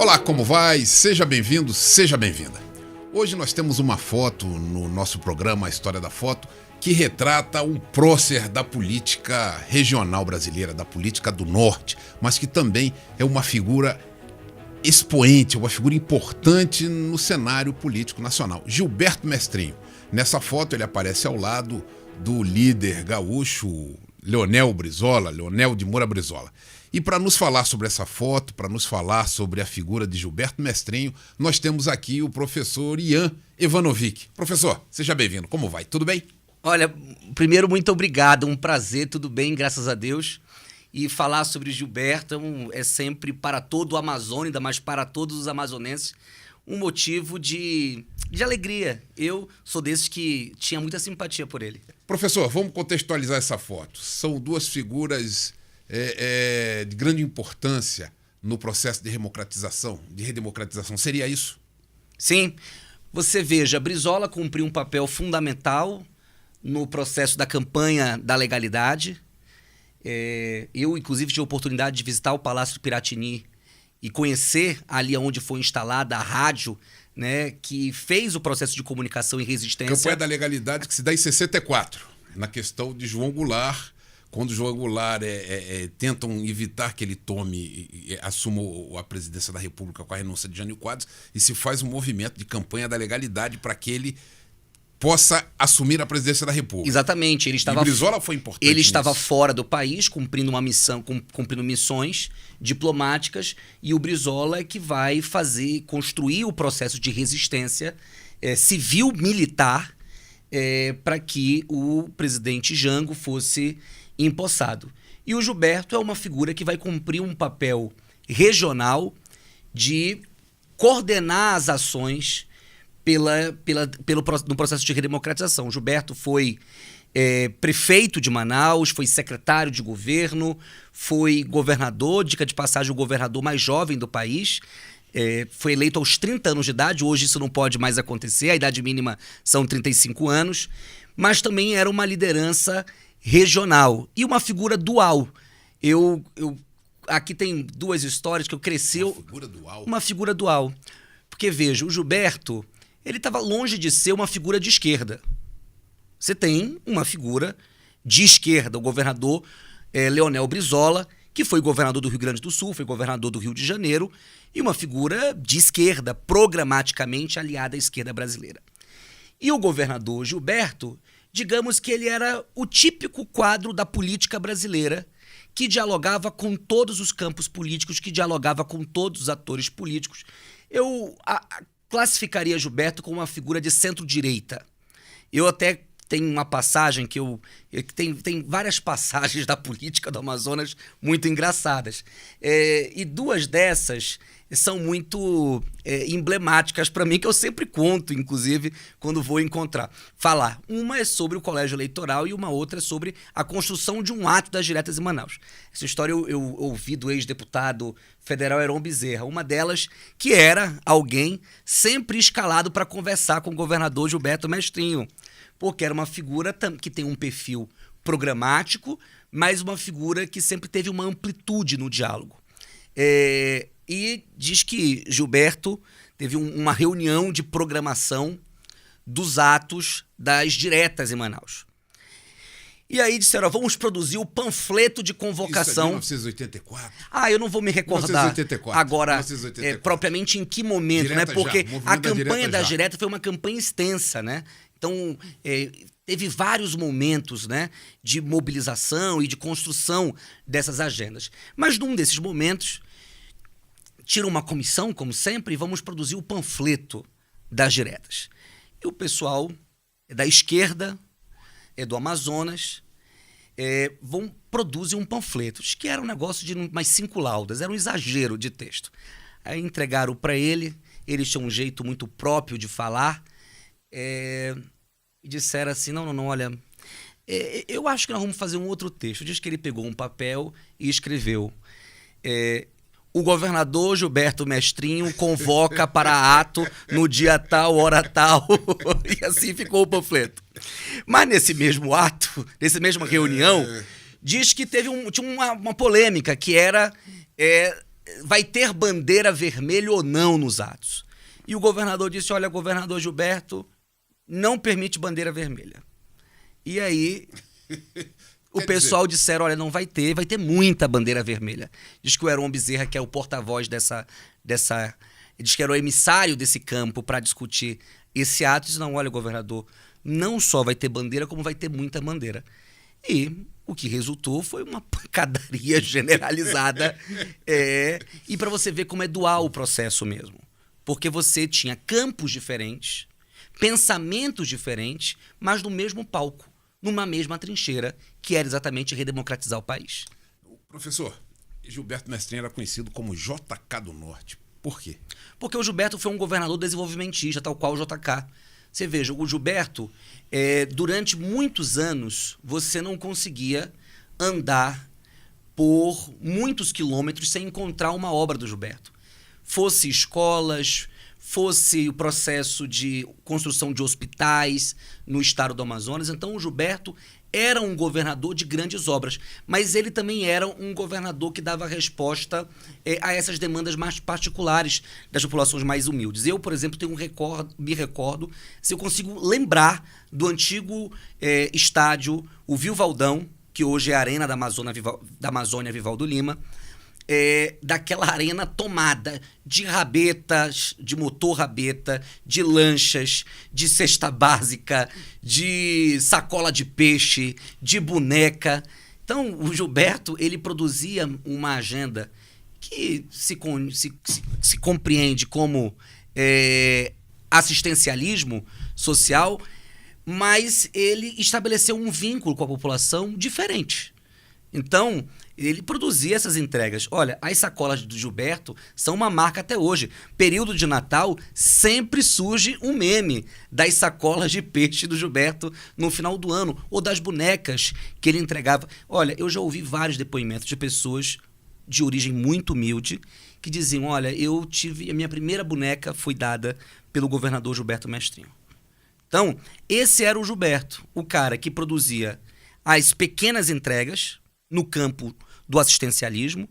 Olá, como vai? Seja bem-vindo, seja bem-vinda. Hoje nós temos uma foto no nosso programa A História da Foto que retrata um prócer da política regional brasileira, da política do Norte, mas que também é uma figura expoente, uma figura importante no cenário político nacional. Gilberto Mestrinho. Nessa foto ele aparece ao lado do líder gaúcho Leonel Brizola, Leonel de Moura Brizola. E para nos falar sobre essa foto, para nos falar sobre a figura de Gilberto Mestrinho, nós temos aqui o professor Ian Ivanovic. Professor, seja bem-vindo. Como vai? Tudo bem? Olha, primeiro, muito obrigado. Um prazer, tudo bem, graças a Deus. E falar sobre Gilberto é sempre para todo o Amazônia, mas para todos os amazonenses, um motivo de alegria. Eu sou desses que tinha muita simpatia por ele. Professor, vamos contextualizar essa foto. São duas figuras de grande importância no processo de redemocratização. Seria isso? Sim. Você veja, Brizola cumpriu um papel fundamental no processo da campanha da legalidade. Eu, inclusive, tive a oportunidade de visitar o Palácio do Piratini e conhecer ali onde foi instalada a rádio, né, que fez o processo de comunicação e resistência. Campanha da legalidade que se dá em 64, na questão de João Goulart. Quando João Goulart tentam evitar que ele assuma a presidência da República com a renúncia de Jânio Quadros, e se faz um movimento de campanha da legalidade para que ele possa assumir a presidência da República. Exatamente. E Brizola foi importante Ele estava nisso. fora do país, cumprindo uma missão, cumprindo missões diplomáticas, e o Brizola é que vai construir o processo de resistência civil-militar para que o presidente Jango fosse empossado. E o Gilberto é uma figura que vai cumprir um papel regional de coordenar as ações no processo de redemocratização. O Gilberto foi prefeito de Manaus, foi secretário de governo, foi governador, dica de passagem, o governador mais jovem do país. Foi eleito aos 30 anos de idade, hoje isso não pode mais acontecer, a idade mínima são 35 anos, mas também era uma liderança regional e uma figura dual. Aqui tem duas histórias que eu cresci... Uma figura dual? Uma figura dual. Porque, veja, o Gilberto, ele estava longe de ser uma figura de esquerda. Você tem uma figura de esquerda, o governador Leonel Brizola, que foi governador do Rio Grande do Sul, foi governador do Rio de Janeiro, e uma figura de esquerda, programaticamente aliada à esquerda brasileira. E o governador Gilberto, digamos que ele era o típico quadro da política brasileira, que dialogava com todos os campos políticos, que dialogava com todos os atores políticos. Eu classificaria Gilberto como uma figura de centro-direita. Eu até tenho uma passagem tem várias passagens da política do Amazonas muito engraçadas. E duas dessas são muito emblemáticas para mim, que eu sempre conto, inclusive, quando vou falar. Uma é sobre o colégio eleitoral e uma outra é sobre a construção de um ato das diretas em Manaus. Essa história eu ouvi do ex-deputado federal Heron Bezerra, uma delas que era alguém sempre escalado para conversar com o governador Gilberto Mestrinho, porque era uma figura que tem um perfil programático, mas uma figura que sempre teve uma amplitude no diálogo. E diz que Gilberto teve uma reunião de programação dos atos das diretas em Manaus. E aí disseram, vamos produzir o panfleto de convocação. Isso é 1984? Eu não vou me recordar 1984, agora 1984. Propriamente em que momento, direta, né? Porque a campanha da direta foi uma campanha extensa, né? Então, teve vários momentos, né, de mobilização e de construção dessas agendas. Mas num desses momentos, tiram uma comissão, como sempre, e vamos produzir o panfleto das diretas. E o pessoal da esquerda, do Amazonas, produzem um panfleto, que era um negócio de umas 5 laudas, era um exagero de texto. Aí entregaram para ele tinha um jeito muito próprio de falar, e disseram assim, não, olha, eu acho que nós vamos fazer um outro texto. Diz que ele pegou um papel e escreveu, o governador Gilberto Mestrinho convoca para ato no dia tal, hora tal, e assim ficou o panfleto. Mas nesse mesmo ato, nessa mesma reunião, diz que tinha uma polêmica, que era vai ter bandeira vermelha ou não nos atos. E o governador disse, olha, governador Gilberto, não permite bandeira vermelha. E aí o pessoal disseram, olha, não vai ter muita bandeira vermelha. Diz que o Heron Bezerra, que é o porta-voz dessa diz que era o emissário desse campo para discutir esse ato, disse, não, olha, governador, não só vai ter bandeira, como vai ter muita bandeira. E o que resultou foi uma pancadaria generalizada. E para você ver como é dual o processo mesmo. Porque você tinha campos diferentes, pensamentos diferentes, mas no mesmo palco, numa mesma trincheira, que era exatamente redemocratizar o país. Professor, Gilberto Mestrinho era conhecido como JK do Norte. Por quê? Porque o Gilberto foi um governador desenvolvimentista, tal qual o JK. Você veja, o Gilberto, durante muitos anos, você não conseguia andar por muitos quilômetros sem encontrar uma obra do Gilberto. Fosse escolas, fosse o processo de construção de hospitais no estado do Amazonas. Então, o Gilberto era um governador de grandes obras, mas ele também era um governador que dava resposta a essas demandas mais particulares das populações mais humildes. Eu, por exemplo, me recordo, se eu consigo lembrar do antigo estádio, o Vilvaldão, que hoje é a Arena da Amazônia Vivaldo Lima, daquela arena tomada de rabetas, de motor rabeta, de lanchas, de cesta básica, de sacola de peixe, de boneca. Então, o Gilberto, ele produzia uma agenda que se compreende como assistencialismo social, mas ele estabeleceu um vínculo com a população diferente. Então, ele produzia essas entregas. Olha, as sacolas do Gilberto são uma marca até hoje. Período de Natal, sempre surge um meme das sacolas de peixe do Gilberto no final do ano, ou das bonecas que ele entregava. Olha, eu já ouvi vários depoimentos de pessoas de origem muito humilde que diziam, olha, a minha primeira boneca foi dada pelo governador Gilberto Mestrinho. Então, esse era o Gilberto, o cara que produzia as pequenas entregas no campo do assistencialismo,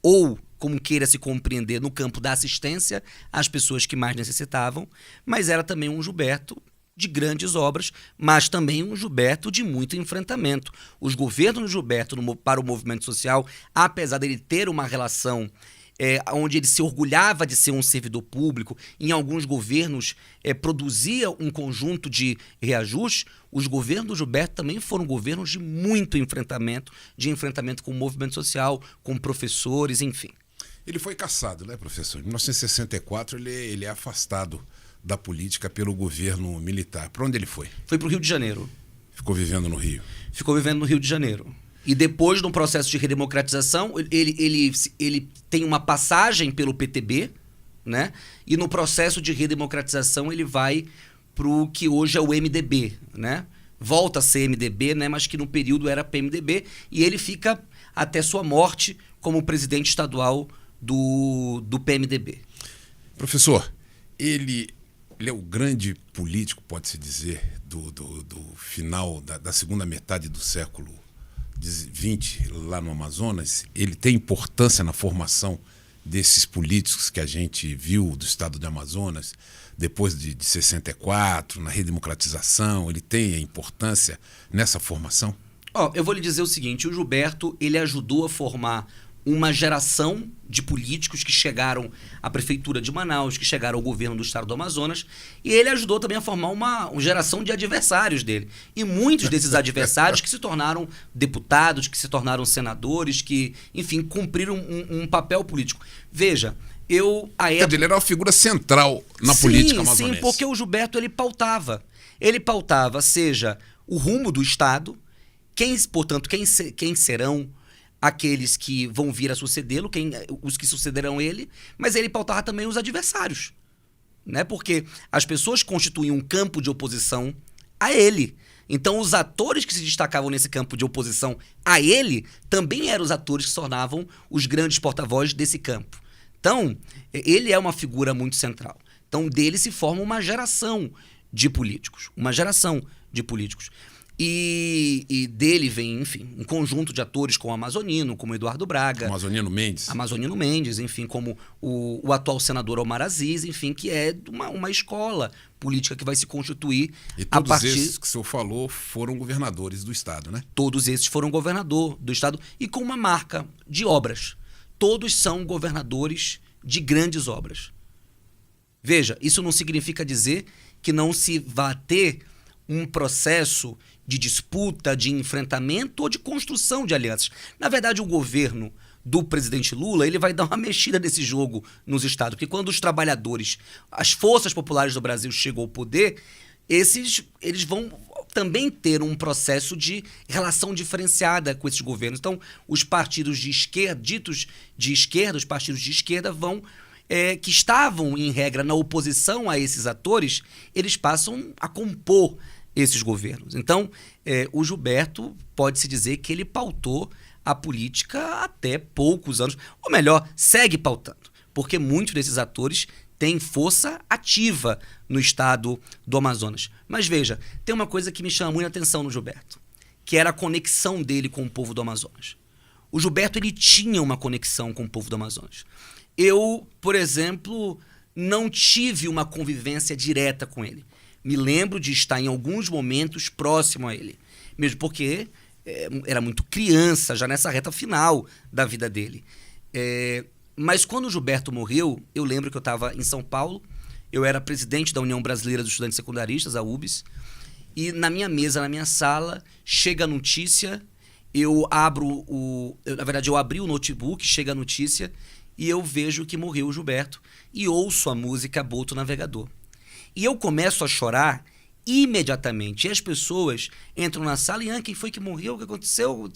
ou, como queira se compreender, no campo da assistência às pessoas que mais necessitavam, mas era também um Gilberto de grandes obras, mas também um Gilberto de muito enfrentamento. Os governos do Gilberto para o movimento social, apesar dele ter uma relação onde ele se orgulhava de ser um servidor público, em alguns governos produzia um conjunto de reajustes, os governos do Gilberto também foram governos de muito enfrentamento, com o movimento social, com professores, enfim. Ele foi cassado, né, professor? Em 1964 ele é afastado da política pelo governo militar. Para onde ele foi? Foi para o Rio de Janeiro. Ficou vivendo no Rio? Ficou vivendo no Rio de Janeiro. E depois, no processo de redemocratização, ele tem uma passagem pelo PTB, né? E no processo de redemocratização ele vai para o que hoje é o MDB, né? Volta a ser MDB, né? Mas que no período era PMDB, e ele fica até sua morte como presidente estadual do PMDB. Professor, ele é o grande político, pode-se dizer, do final da segunda metade do século 20 lá no Amazonas. Ele tem importância na formação desses políticos que a gente viu do estado de Amazonas depois de 64, na redemocratização. Ele tem importância nessa formação? Eu vou lhe dizer o seguinte, o Gilberto, ele ajudou a formar uma geração de políticos que chegaram à prefeitura de Manaus, que chegaram ao governo do estado do Amazonas, e ele ajudou também a formar uma geração de adversários dele. E muitos desses adversários que se tornaram deputados, que se tornaram senadores, que, enfim, cumpriram um papel político. Veja, Quer dizer, ele era uma figura central na política amazonense. Sim, porque o Gilberto, ele pautava, seja o rumo do estado, Portanto, quem serão aqueles que vão vir a sucedê-lo, os que sucederão ele, mas ele pautava também os adversários, né? Porque as pessoas constituíam um campo de oposição a ele. Então, os atores que se destacavam nesse campo de oposição a ele também eram os atores que se tornavam os grandes porta-vozes desse campo. Então, ele é uma figura muito central. Então, dele se forma uma geração de políticos. E dele vem, enfim, um conjunto de atores como Amazonino, como Eduardo Braga. Amazonino Mendes, enfim, como o atual senador Omar Aziz, enfim, que é uma escola política que vai se constituir e todos esses que o senhor falou foram governadores do Estado, né? Todos esses foram governador do Estado e com uma marca de obras. Todos são governadores de grandes obras. Veja, isso não significa dizer que não se vá ter um processo de disputa, de enfrentamento ou de construção de alianças. Na verdade, o governo do presidente Lula, ele vai dar uma mexida nesse jogo nos estados, porque quando os trabalhadores, as forças populares do Brasil chegam ao poder, eles vão também ter um processo de relação diferenciada com esses governos. Então, os partidos de esquerda, ditos de esquerda, os partidos de esquerda vão que estavam, em regra, na oposição a esses atores, eles passam a compor esses governos. Então, o Gilberto pode-se dizer que ele pautou a política até poucos anos, ou melhor, segue pautando, porque muitos desses atores têm força ativa no estado do Amazonas. Mas veja, tem uma coisa que me chama muita atenção no Gilberto, que era a conexão dele com o povo do Amazonas. O Gilberto, ele tinha uma conexão com o povo do Amazonas. Eu, por exemplo, não tive uma convivência direta com ele. Me lembro de estar em alguns momentos próximo a ele, mesmo porque era muito criança, já nessa reta final da vida dele. Mas quando o Gilberto morreu, eu lembro que eu estava em São Paulo, eu era presidente da União Brasileira dos Estudantes Secundaristas, a UBS, e na minha mesa, na minha sala, chega a notícia, eu abri o notebook, chega a notícia, e eu vejo que morreu o Gilberto e ouço a música Boto Navegador. E eu começo a chorar imediatamente. E as pessoas entram na sala e quem foi que morreu? O que aconteceu?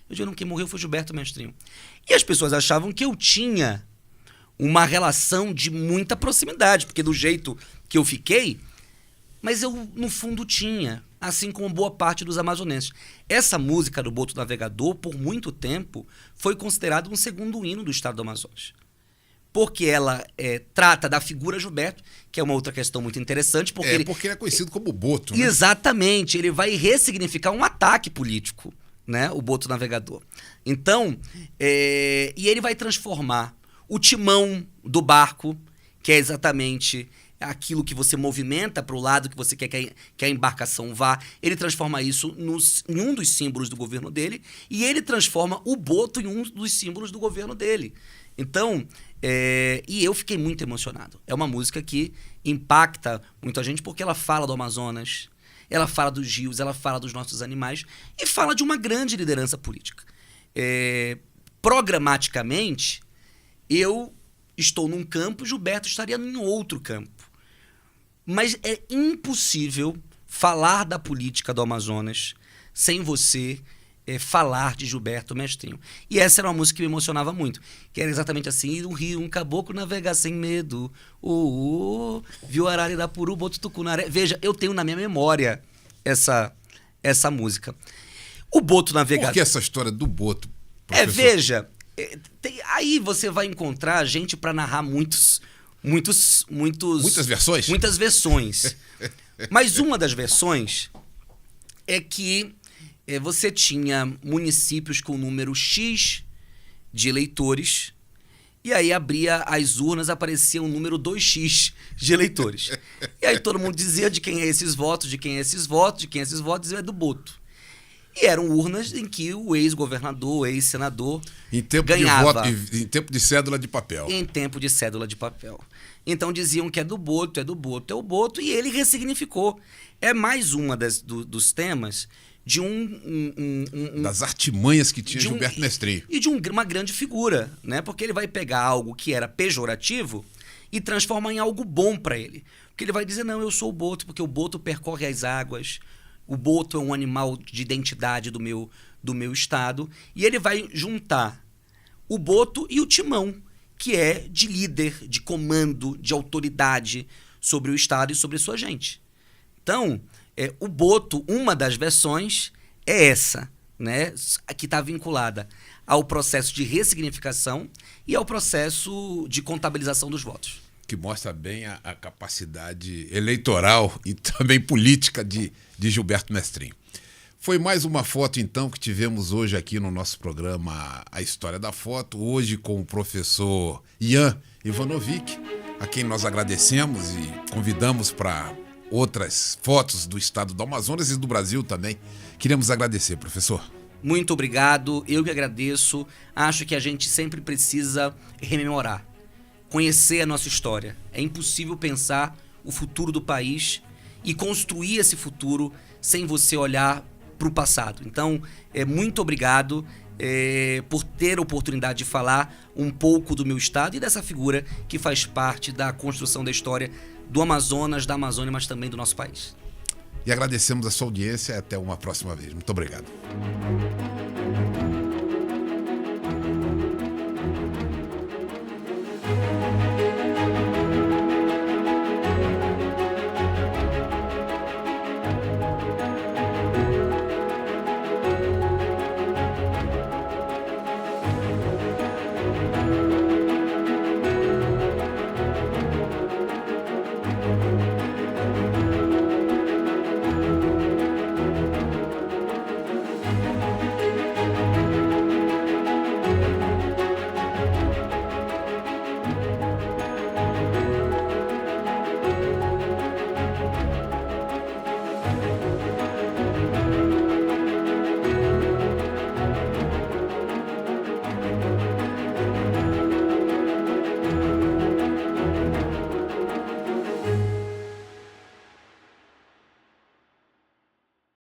Eu digo, não, quem morreu foi Gilberto Mestrinho. E as pessoas achavam que eu tinha uma relação de muita proximidade, porque do jeito que eu fiquei, mas eu, no fundo, tinha, assim como boa parte dos amazonenses. Essa música do Boto Navegador, por muito tempo, foi considerada um segundo hino do estado do Amazonas. Porque ela trata da figura Gilberto, que é uma outra questão muito interessante. Porque ele Exatamente, ele vai ressignificar um ataque político, né? O Boto Navegador. Então, e ele vai transformar o timão do barco, que é exatamente aquilo que você movimenta para o lado que você quer que a embarcação vá, ele transforma isso em um dos símbolos do governo dele, e ele transforma o boto em um dos símbolos do governo dele. Então, e eu fiquei muito emocionado. É uma música que impacta muita gente porque ela fala do Amazonas, ela fala dos rios, ela fala dos nossos animais e fala de uma grande liderança política. Programaticamente, eu estou num campo, Gilberto estaria em outro campo. Mas é impossível falar da política do Amazonas sem você falar de Gilberto Mestrinho. E essa era uma música que me emocionava muito, que era exatamente assim: no rio um caboclo navegar sem medo, viu Ararirapu, boto tucunaré. Veja, eu tenho na minha memória essa música. O Boto Navegador... Por que essa história do boto, professor? Veja, aí você vai encontrar gente para narrar muitas versões? Muitas versões. Mas uma das versões é que você tinha municípios com número X de eleitores, e aí abria as urnas, aparecia um número 2x de eleitores. E aí todo mundo dizia de quem é esses votos, de quem é esses votos, de quem é esses votos, dizia do Boto. E eram urnas em que o ex-governador, o ex-senador ganhava. Em tempo de cédula de papel. Em tempo de cédula de papel. Então diziam que é do Boto, é o Boto, e ele ressignificou. É mais uma dos temas de das artimanhas que tinha Gilberto Mestrinho. E de uma grande figura, né? Porque ele vai pegar algo que era pejorativo e transformar em algo bom para ele. Porque ele vai dizer, não, eu sou o Boto, porque o Boto percorre as águas, O boto é um animal de identidade do meu estado. E ele vai juntar o boto e o timão, que é de líder, de comando, de autoridade sobre o estado e sobre sua gente. Então, o boto, uma das versões é essa, né, que está vinculada ao processo de ressignificação e ao processo de contabilização dos votos. Que mostra bem a capacidade eleitoral e também política de Gilberto Mestrinho. Foi mais uma foto, então, que tivemos hoje aqui no nosso programa A História da Foto, hoje com o professor Ian Ivanovic, a quem nós agradecemos e convidamos para outras fotos do estado do Amazonas e do Brasil também. Queremos agradecer, professor. Muito obrigado, eu que agradeço. Acho que a gente sempre precisa rememorar, conhecer a nossa história. É impossível pensar o futuro do país e construir esse futuro sem você olhar para o passado. Então, muito obrigado por ter a oportunidade de falar um pouco do meu estado e dessa figura que faz parte da construção da história do Amazonas, da Amazônia, mas também do nosso país. E agradecemos a sua audiência. Até uma próxima vez. Muito obrigado.